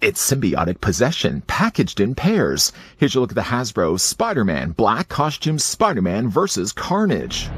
It's symbiotic possession, packaged in pairs. Here's your look at the Hasbro Spider-Man Black Costume Spider-Man vs. Carnage.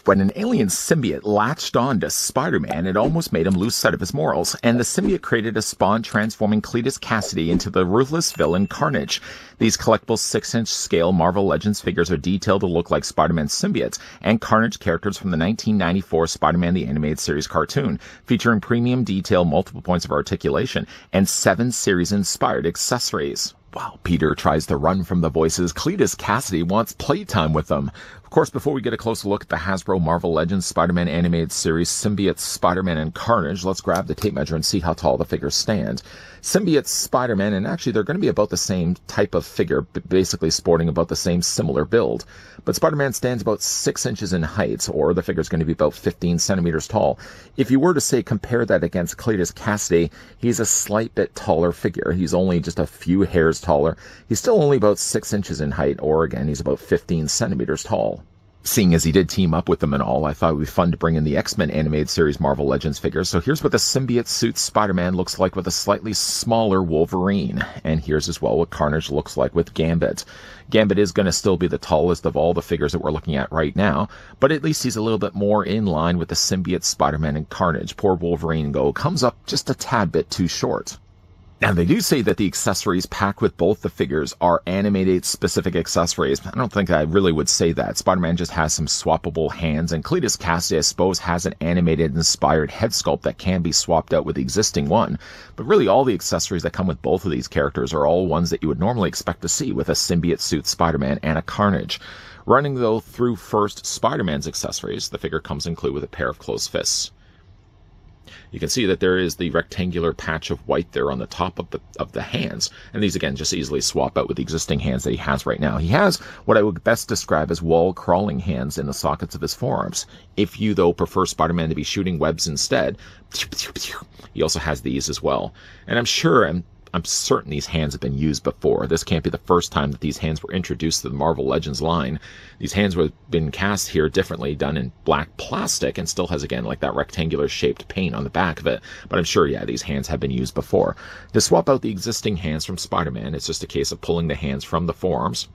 When an alien symbiote latched on to Spider-Man, it almost made him lose sight of his morals, and the symbiote created a spawn transforming Cletus Cassidy into the ruthless villain Carnage. These collectible 6-inch scale Marvel Legends figures are detailed to look like Spider-Man symbiotes and Carnage characters from the 1994 Spider-Man the Animated Series cartoon, featuring premium detail, multiple points of articulation, and 7 series-inspired accessories. While Peter tries to run from the voices, Cletus Cassidy wants playtime with them. Of course, before we get a closer look at the Hasbro Marvel Legends Spider-Man Animated Series Symbiote Spider-Man and Carnage, let's grab the tape measure and see how tall the figures stand. Symbiote Spider-Man, and actually they're going to be about the same type of figure, basically sporting about the same similar build. But Spider-Man stands about 6 inches in height, or the figure's going to be about 15 centimeters tall. If you were to say compare that against Cletus Cassidy, he's a slight bit taller figure. He's only just a few hairs taller. He's still only about 6 inches in height, or again, he's about 15 centimeters tall. Seeing as he did team up with them and all, I thought it would be fun to bring in the X-Men Animated Series Marvel Legends figures. So here's what the symbiote suit Spider-Man looks like with a slightly smaller Wolverine. And here's as well what Carnage looks like with Gambit. Gambit is going to still be the tallest of all the figures that we're looking at right now, but at least he's a little bit more in line with the symbiote Spider-Man and Carnage. Poor Wolverine, though, comes up just a tad bit too short. Now, they do say that the accessories packed with both the figures are animated-specific accessories. I don't think I really would say that. Spider-Man just has some swappable hands, and Cletus Cassidy, I suppose, has an animated-inspired head sculpt that can be swapped out with the existing one. But really, all the accessories that come with both of these characters are all ones that you would normally expect to see with a symbiote suit Spider-Man and a Carnage. Running, though, through first Spider-Man's accessories, the figure comes included with a pair of closed fists. You can see that there is the rectangular patch of white there on the top of the hands. And these, again, just easily swap out with the existing hands that he has right now. He has what I would best describe as wall-crawling hands in the sockets of his forearms. If you, though, prefer Spider-Man to be shooting webs instead, he also has these as well. And I'm certain these hands have been used before. This can't be the first time that these hands were introduced to the Marvel Legends line. These hands have been cast here differently, done in black plastic, and still has, again, like that rectangular shaped paint on the back of it. But I'm sure, yeah, these hands have been used before. To swap out the existing hands from Spider-Man, it's just a case of pulling the hands from the forearms.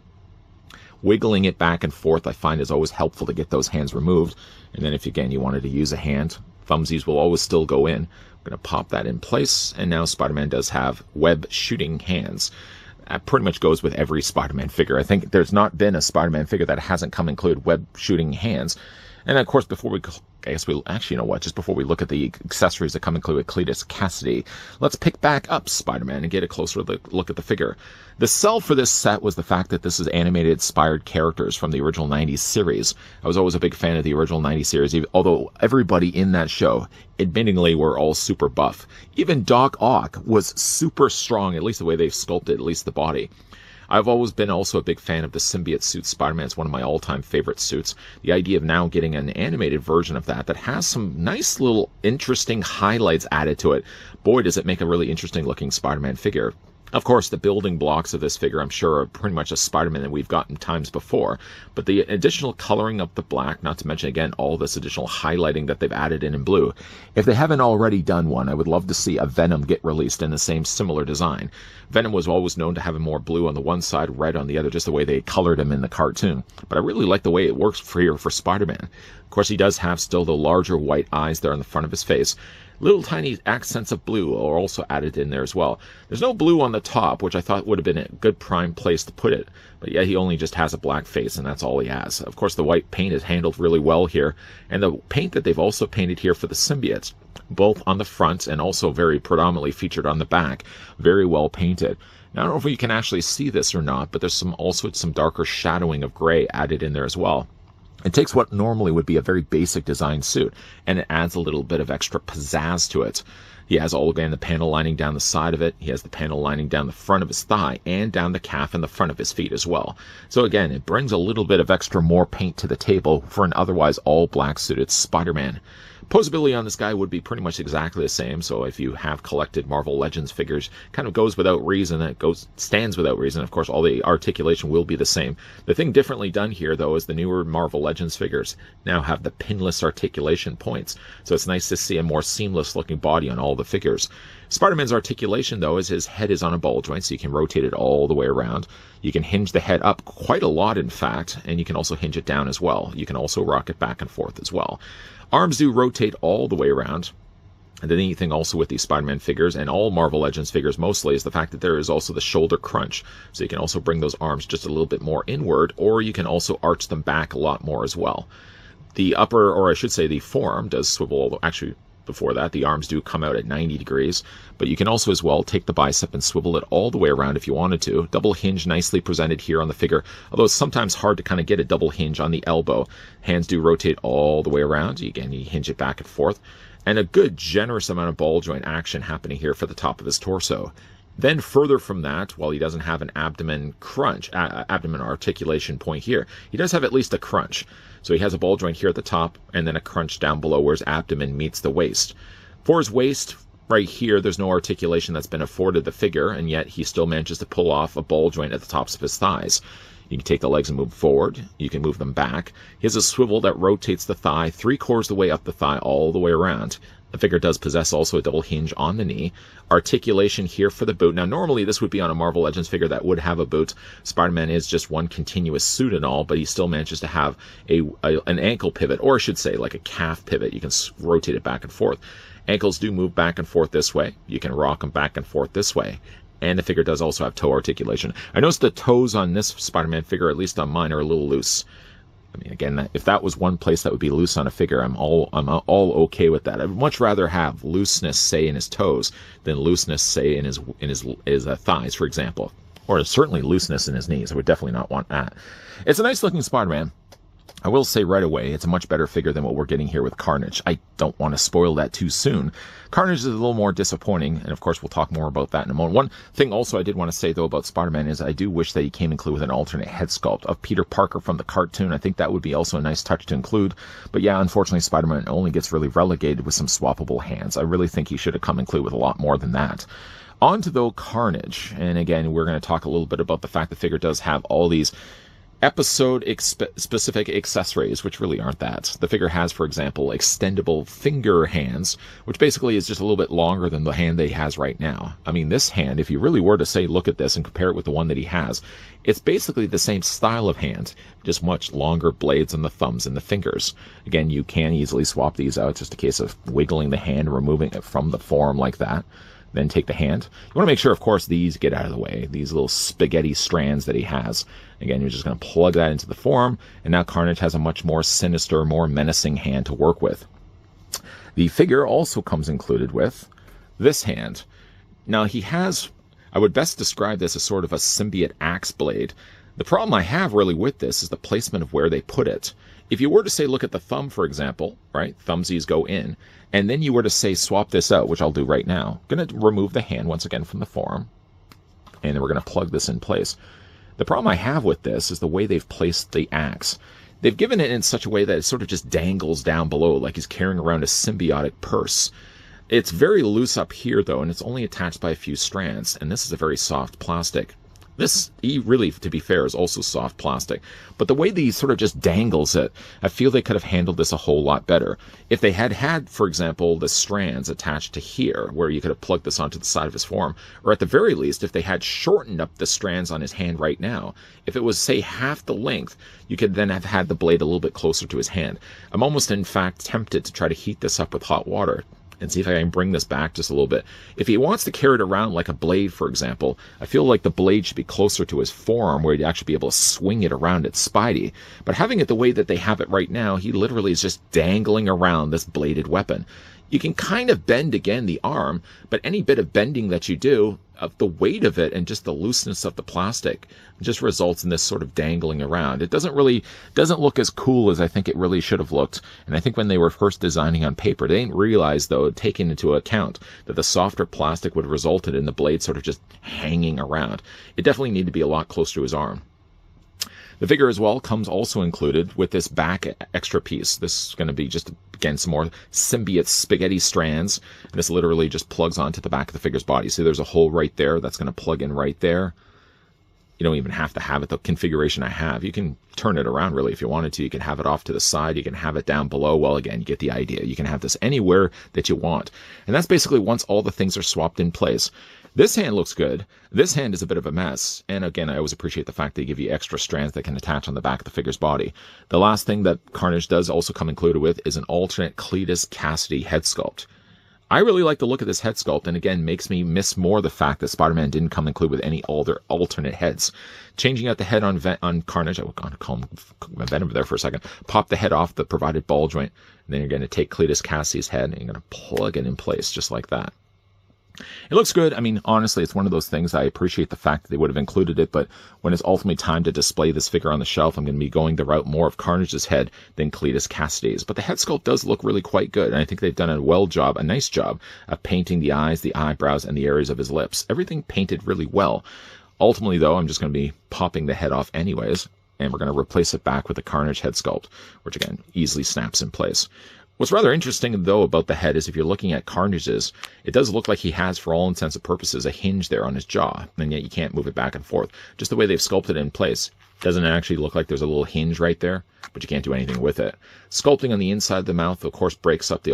Wiggling it back and forth, I find, is always helpful to get those hands removed. And then if, again, you wanted to use a hand, thumbsies will always still go in. I'm going to pop that in place, and now Spider-Man does have web shooting hands. That pretty much goes with every Spider-Man figure. I think there's not been a Spider-Man figure that hasn't come included web shooting hands. And of course, before we actually, you know what, just before we look at the accessories that come included with Cletus Cassidy, let's pick back up Spider-Man and get a closer look at the figure. The sell for this set was the fact that this is animated inspired characters from the original 90s series. I was always a big fan of the original 90s series, although everybody in that show, admittingly, were all super buff. Even Doc Ock was super strong, at least the way they've sculpted at least the body. I've always been also a big fan of the symbiote suit Spider-Man. It's one of my all-time favorite suits. The idea of now getting an animated version of that has some nice little interesting highlights added to it. Boy, does it make a really interesting looking Spider-Man figure. Of course, the building blocks of this figure, I'm sure, are pretty much a Spider-Man that we've gotten times before. But the additional coloring of the black, not to mention, again, all this additional highlighting that they've added in blue. If they haven't already done one, I would love to see a Venom get released in the same similar design. Venom was always known to have more blue on the one side, red on the other, just the way they colored him in the cartoon. But I really like the way it works for Spider-Man. Of course, he does have still the larger white eyes there on the front of his face. Little tiny accents of blue are also added in there as well. There's no blue on the top, which I thought would have been a good prime place to put it. But yeah, he only just has a black face, and that's all he has. Of course, the white paint is handled really well here. And the paint that they've also painted here for the symbiotes, both on the front and also very predominantly featured on the back, very well painted. Now, I don't know if you can actually see this or not, but there's also some darker shadowing of gray added in there as well. It takes what normally would be a very basic design suit, and it adds a little bit of extra pizzazz to it. He has all, again, the panel lining down the side of it. He has the panel lining down the front of his thigh and down the calf and the front of his feet as well. So again, it brings a little bit of extra more paint to the table for an otherwise all black suited Spider-Man. Posability on this guy would be pretty much exactly the same. So if you have collected Marvel Legends figures, kind of goes without reason. It stands without reason. Of course, all the articulation will be the same. The thing differently done here, though, is the newer Marvel Legends figures now have the pinless articulation points. So it's nice to see a more seamless looking body on all the figures. Spider-Man's articulation, though, is his head is on a ball joint, so you can rotate it all the way around. You can hinge the head up quite a lot, in fact, and you can also hinge it down as well. You can also rock it back and forth as well. Arms do rotate all the way around. And the neat thing also with these Spider-Man figures, and all Marvel Legends figures mostly, is the fact that there is also the shoulder crunch. So you can also bring those arms just a little bit more inward, or you can also arch them back a lot more as well. The upper, or I should say the forearm, does swivel, actually before that, the arms do come out at 90 degrees, but you can also as well take the bicep and swivel it all the way around if you wanted to. Double hinge nicely presented here on the figure, although it's sometimes hard to kind of get a double hinge on the elbow. Hands do rotate all the way around. Again, you hinge it back and forth, and a good generous amount of ball joint action happening here for the top of his torso. Then further from that, while he doesn't have an abdomen crunch, abdomen articulation point here, he does have at least a crunch. So he has a ball joint here at the top and then a crunch down below where his abdomen meets the waist. For his waist, right here, there's no articulation that's been afforded the figure, and yet he still manages to pull off a ball joint at the tops of his thighs. You can take the legs and move forward. You can move them back. He has a swivel that rotates the thigh 3/4 the way up the thigh all the way around. The figure does possess also a double hinge on the knee. Articulation here for the boot. Now, normally this would be on a Marvel Legends figure that would have a boot. Spider-Man is just one continuous suit and all, but he still manages to have an ankle pivot, or I should say like a calf pivot. You can rotate it back and forth. Ankles do move back and forth this way. You can rock them back and forth this way. And the figure does also have toe articulation. I noticed the toes on this Spider-Man figure, at least on mine, are a little loose. I mean, again, if that was one place that would be loose on a figure, I'm all okay with that. I'd much rather have looseness, say, in his toes than looseness, say, in his thighs, for example, or certainly looseness in his knees. I would definitely not want that. It's a nice looking Spider-Man. I will say right away, it's a much better figure than what we're getting here with Carnage. I don't want to spoil that too soon. Carnage is a little more disappointing, and of course we'll talk more about that in a moment. One thing also I did want to say, though, about Spider-Man is I do wish that he came included with an alternate head sculpt of Peter Parker from the cartoon. I think that would be also a nice touch to include. But yeah, unfortunately, Spider-Man only gets really relegated with some swappable hands. I really think he should have come included with a lot more than that. On to, though, Carnage. And again, we're going to talk a little bit about the fact the figure does have all these episode-specific accessories, which really aren't that. The figure has, for example, extendable finger hands, which basically is just a little bit longer than the hand that he has right now. I mean, this hand, if you really were to say, look at this and compare it with the one that he has, it's basically the same style of hand, just much longer blades on the thumbs and the fingers. Again, you can easily swap these out, just a case of wiggling the hand, removing it from the form like that. Then take the hand. You want to make sure, of course, these get out of the way, these little spaghetti strands that he has. Again, you're just going to plug that into the form, and now Carnage has a much more sinister, more menacing hand to work with. The figure also comes included with this hand. Now, he has, I would best describe this as sort of a symbiote axe blade. The problem I have really with this is the placement of where they put it. If you were to say, look at the thumb, for example, right? Thumbsies go in. And then you were to say, swap this out, which I'll do right now. I'm going to remove the hand once again from the forearm. And then we're going to plug this in place. The problem I have with this is the way they've placed the axe. They've given it in such a way that it sort of just dangles down below, like he's carrying around a symbiotic purse. It's very loose up here, though, and it's only attached by a few strands. And this is a very soft plastic. This, really, to be fair, is also soft plastic. But the way he sort of just dangles it, I feel they could have handled this a whole lot better. If they had, for example, the strands attached to here, where you could have plugged this onto the side of his forearm, or at the very least, if they had shortened up the strands on his hand right now, if it was, say, half the length, you could then have had the blade a little bit closer to his hand. I'm almost, in fact, tempted to try to heat this up with hot water and see if I can bring this back just a little bit. If he wants to carry it around like a blade, for example, I feel like the blade should be closer to his forearm where he'd actually be able to swing it around at Spidey. But having it the way that they have it right now, he literally is just dangling around this bladed weapon. You can kind of bend again the arm, but any bit of bending that you do, of the weight of it and just the looseness of the plastic just results in this sort of dangling around. It doesn't look as cool as I think it really should have looked. And I think when they were first designing on paper, they didn't realize, though, taking into account that the softer plastic would have resulted in the blade sort of just hanging around. It definitely needed to be a lot closer to his arm. The figure as well comes also included with this back extra piece. This is going to be just, again, some more symbiote spaghetti strands. And this literally just plugs onto the back of the figure's body. So there's a hole right there that's going to plug in right there. You don't even have to have it the configuration I have. You can turn it around really if you wanted to. You can have it off to the side. You can have it down below. Well, again, you get the idea. You can have this anywhere that you want. And that's basically once all the things are swapped in place. This hand looks good. This hand is a bit of a mess. And again, I always appreciate the fact they give you extra strands that can attach on the back of the figure's body. The last thing that Carnage does also come included with is an alternate Cletus Cassidy head sculpt. I really like the look of this head sculpt, and again, makes me miss more the fact that Spider-Man didn't come included with any other alternate heads. Changing out the head on Carnage, I was going to call him Venom there for a second, pop the head off the provided ball joint, and then you're going to take Cletus Cassidy's head, and you're going to plug it in place just like that. It looks good. I mean, honestly, it's one of those things. I appreciate the fact that they would have included it, but when it's ultimately time to display this figure on the shelf, I'm going to be going the route more of Carnage's head than Cletus Cassidy's. But the head sculpt does look really quite good, and I think they've done a nice job of painting the eyes, the eyebrows, and the areas of his lips. Everything painted really well. Ultimately, though, I'm just going to be popping the head off anyways, and we're going to replace it back with the Carnage head sculpt, which, again, easily snaps in place. What's rather interesting, though, about the head is if you're looking at Carnage's, it does look like he has, for all intents and purposes, a hinge there on his jaw, and yet you can't move it back and forth. Just the way they've sculpted it in place. Doesn't it actually look like there's a little hinge right there? But you can't do anything with it. Sculpting on the inside of the mouth, of course, breaks up the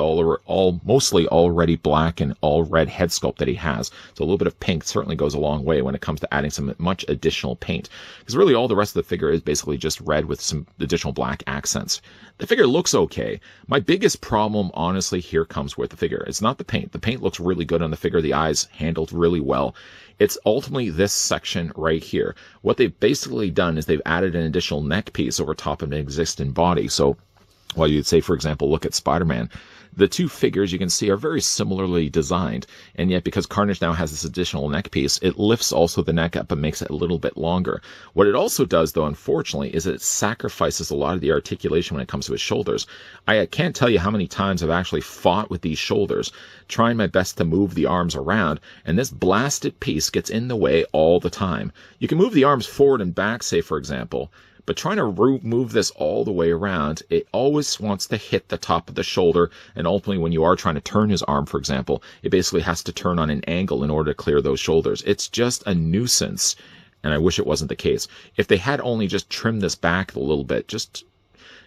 mostly already black and all red head sculpt that he has. So a little bit of pink certainly goes a long way when it comes to adding some much additional paint. Because really all the rest of the figure is basically just red with some additional black accents. The figure looks okay. My biggest problem, honestly, here comes with the figure. It's not the paint. The paint looks really good on the figure. The eyes handled really well. It's ultimately this section right here. What they've basically done is they've added an additional neck piece over top of an existing body. So while you'd say, for example, look at Spider-Man, the two figures you can see are very similarly designed, and yet because Carnage now has this additional neck piece, it lifts also the neck up and makes it a little bit longer. What it also does, though, unfortunately, is it sacrifices a lot of the articulation when it comes to his shoulders. I can't tell you how many times I've actually fought with these shoulders, trying my best to move the arms around, and this blasted piece gets in the way all the time. You can move the arms forward and back, say, for example, but trying to move this all the way around, it always wants to hit the top of the shoulder, and ultimately when you are trying to turn his arm, for example, it basically has to turn on an angle in order to clear those shoulders. It's just a nuisance, and I wish it wasn't the case. If they had only just trimmed this back a little bit,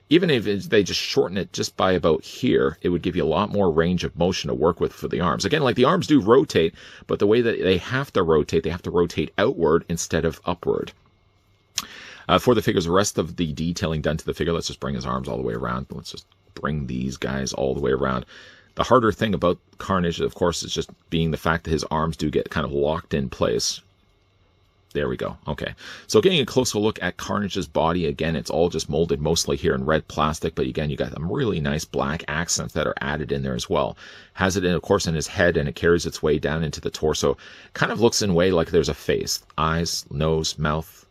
even if they just shorten it just by about here, it would give you a lot more range of motion to work with for the arms. Again, like the arms do rotate, but the way that they have to rotate outward instead of upward. For the figures, the rest of the detailing done to the figure, let's just bring his arms all the way around. Let's just bring these guys all the way around. The harder thing about Carnage, of course, is just being the fact that his arms do get kind of locked in place. There we go. Okay. So getting a closer look at Carnage's body, again, it's all just molded mostly here in red plastic, but again, you got some really nice black accents that are added in there as well. Has it, of course, in his head, and it carries its way down into the torso. Kind of looks in a way like there's a face. Eyes, nose, mouth.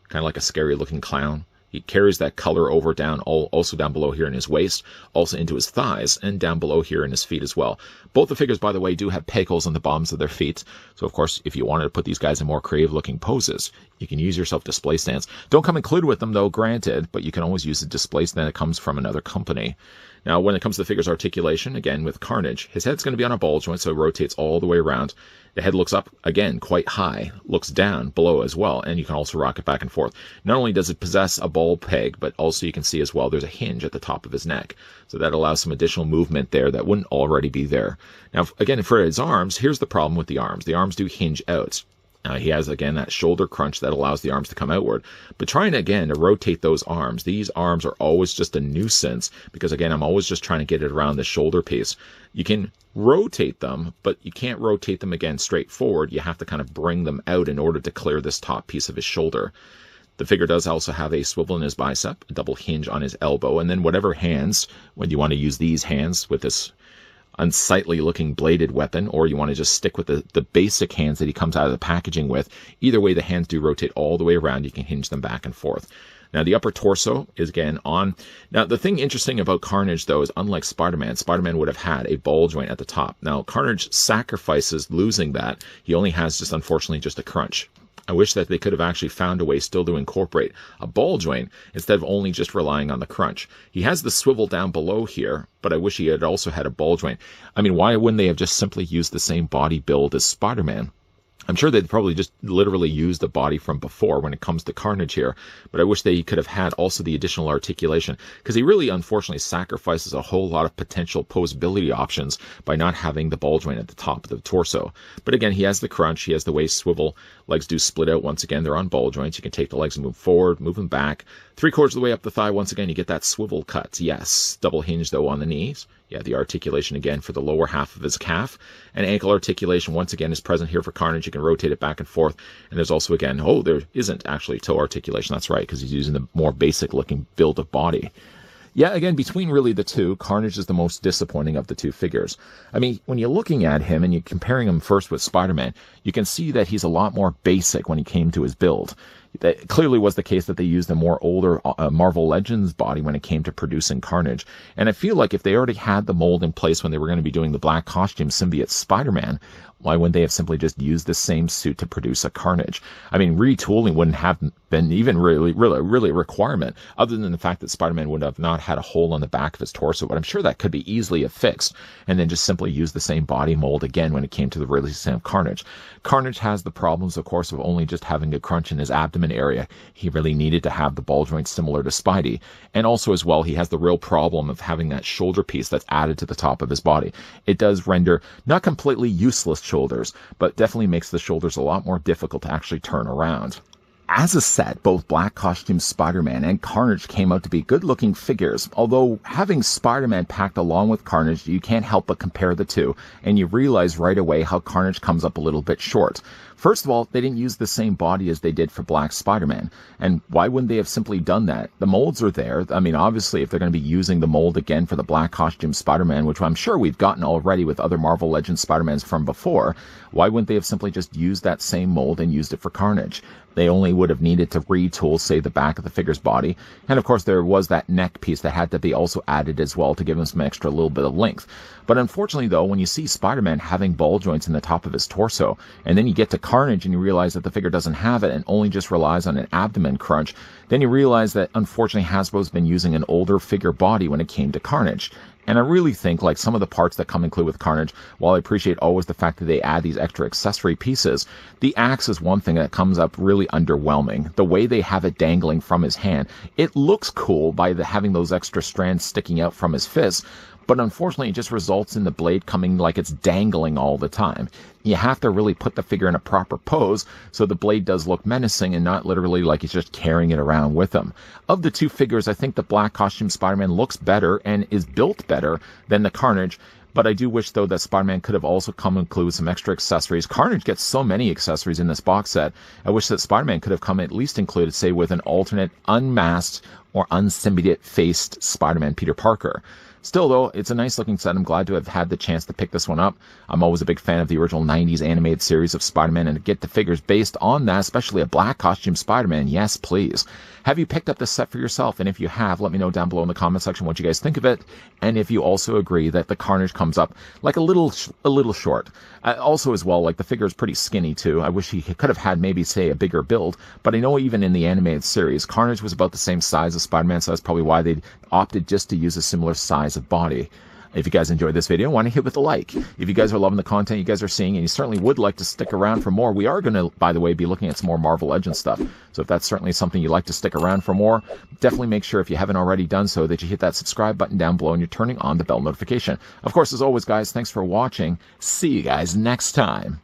Kind of like a scary looking clown. He carries that color over down, also down below here in his waist, also into his thighs, and down below here in his feet as well. Both the figures, by the way, do have peg holes on the bottoms of their feet. So, of course, if you wanted to put these guys in more creative looking poses, you can use your self-display stands. Don't come included with them, though, granted, but you can always use a display stand that comes from another company. Now, when it comes to the figure's articulation, again, with Carnage, his head's going to be on a ball joint, so it rotates all the way around. The head looks up, again, quite high, looks down below as well, and you can also rock it back and forth. Not only does it possess a ball peg, but also you can see as well there's a hinge at the top of his neck. So that allows some additional movement there that wouldn't already be there. Now, again, for his arms, here's the problem with the arms. The arms do hinge out. He has, again, that shoulder crunch that allows the arms to come outward. But trying, again, to rotate those arms, these arms are always just a nuisance because, again, I'm always just trying to get it around the shoulder piece. You can rotate them, but you can't rotate them, again, straight forward. You have to kind of bring them out in order to clear this top piece of his shoulder. The figure does also have a swivel in his bicep, a double hinge on his elbow, and then whatever hands, when you want to use these hands with this unsightly looking bladed weapon, or you want to just stick with the basic hands that he comes out of the packaging with. Either way, the hands do rotate all the way around. You can hinge them back and forth. Now, the upper torso is, again, on. Now, the thing interesting about Carnage, though, is unlike Spider-Man, Spider-Man would have had a ball joint at the top. Now, Carnage sacrifices losing that. He only has just, unfortunately, just a crunch. I wish that they could have actually found a way still to incorporate a ball joint instead of only just relying on the crunch. He has the swivel down below here, but I wish he had also had a ball joint. I mean, why wouldn't they have just simply used the same body build as Spider-Man? I'm sure they'd probably just literally used the body from before when it comes to Carnage here, but I wish they could have had also the additional articulation, because he really unfortunately sacrifices a whole lot of potential posability options by not having the ball joint at the top of the torso. But again, he has the crunch, he has the waist swivel, legs do split out once again, they're on ball joints, you can take the legs and move forward, move them back, 3/4 of the way up the thigh, once again you get that swivel cut, yes, double hinge though on the knees. Yeah, the articulation again for the lower half of his calf. And ankle articulation, once again, is present here for Carnage. You can rotate it back and forth. And there's also, again, there isn't actually toe articulation. That's right, because he's using the more basic-looking build of body. Yeah, again, between really the two, Carnage is the most disappointing of the two figures. I mean, when you're looking at him and you're comparing him first with Spider-Man, you can see that he's a lot more basic when he came to his build. That clearly was the case that they used a more older Marvel Legends body when it came to producing Carnage. And I feel like if they already had the mold in place when they were going to be doing the black costume symbiote Spider-Man, why wouldn't they have simply just used the same suit to produce a Carnage? I mean, retooling wouldn't have been even really a requirement, other than the fact that Spider-Man would have not had a hole on the back of his torso. But I'm sure that could be easily fixed, and then just simply use the same body mold again when it came to the release of Carnage. Carnage has the problems, of course, of only just having a crunch in his abdomen area. He really needed to have the ball joint similar to Spidey. And also as well, he has the real problem of having that shoulder piece that's added to the top of his body. It does render not completely useless shoulders, but definitely makes the shoulders a lot more difficult to actually turn around. As a set, both Black Costume Spider-Man and Carnage came out to be good-looking figures, although having Spider-Man packed along with Carnage, you can't help but compare the two, and you realize right away how Carnage comes up a little bit short. First of all, they didn't use the same body as they did for Black Spider-Man, and why wouldn't they have simply done that? The molds are there. I mean, obviously, if they're going to be using the mold again for the Black Costume Spider-Man, which I'm sure we've gotten already with other Marvel Legends Spider-Mans from before, why wouldn't they have simply just used that same mold and used it for Carnage? They only would have needed to retool, say, the back of the figure's body. And of course, there was that neck piece that had to be also added as well to give him some extra little bit of length. But unfortunately, though, when you see Spider-Man having ball joints in the top of his torso, and then you get to Carnage and you realize that the figure doesn't have it and only just relies on an abdomen crunch, then you realize that unfortunately Hasbro's been using an older figure body when it came to Carnage. And I really think, like, some of the parts that come included with Carnage, while I appreciate always the fact that they add these extra accessory pieces, the axe is one thing that comes up really underwhelming. The way they have it dangling from his hand, it looks cool by having those extra strands sticking out from his fist, but unfortunately it just results in the blade coming like it's dangling all the time. You have to really put the figure in a proper pose so the blade does look menacing and not literally like he's just carrying it around with him. Of the two figures, I think the Black Costume Spider-Man looks better and is built better than the Carnage, but I do wish, though, that Spider-Man could have also come include with some extra accessories. Carnage gets so many accessories in this box set. I wish that Spider-Man could have come at least included, say, with an alternate unmasked or unsymbiote-faced Spider-Man Peter Parker. Still, though, it's a nice-looking set. I'm glad to have had the chance to pick this one up. I'm always a big fan of the original 90s animated series of Spider-Man, and to get the figures based on that, especially a Black Costume Spider-Man, yes, please. Have you picked up this set for yourself? And if you have, let me know down below in the comment section what you guys think of it, and if you also agree that the Carnage comes up like a little short. Also, as well, like, the figure is pretty skinny, too. I wish he could have had maybe, say, a bigger build, but I know even in the animated series, Carnage was about the same size as Spider-Man, so that's probably why they opted just to use a similar size of body. If you guys enjoyed this video, why don't you hit with a like? If you guys are loving the content you guys are seeing, and you certainly would like to stick around for more, we are going to, by the way, be looking at some more Marvel Legends stuff. So if that's certainly something you'd like to stick around for more, definitely make sure, if you haven't already done so, that you hit that subscribe button down below and you're turning on the bell notification. Of course, as always, guys, thanks for watching. See you guys next time.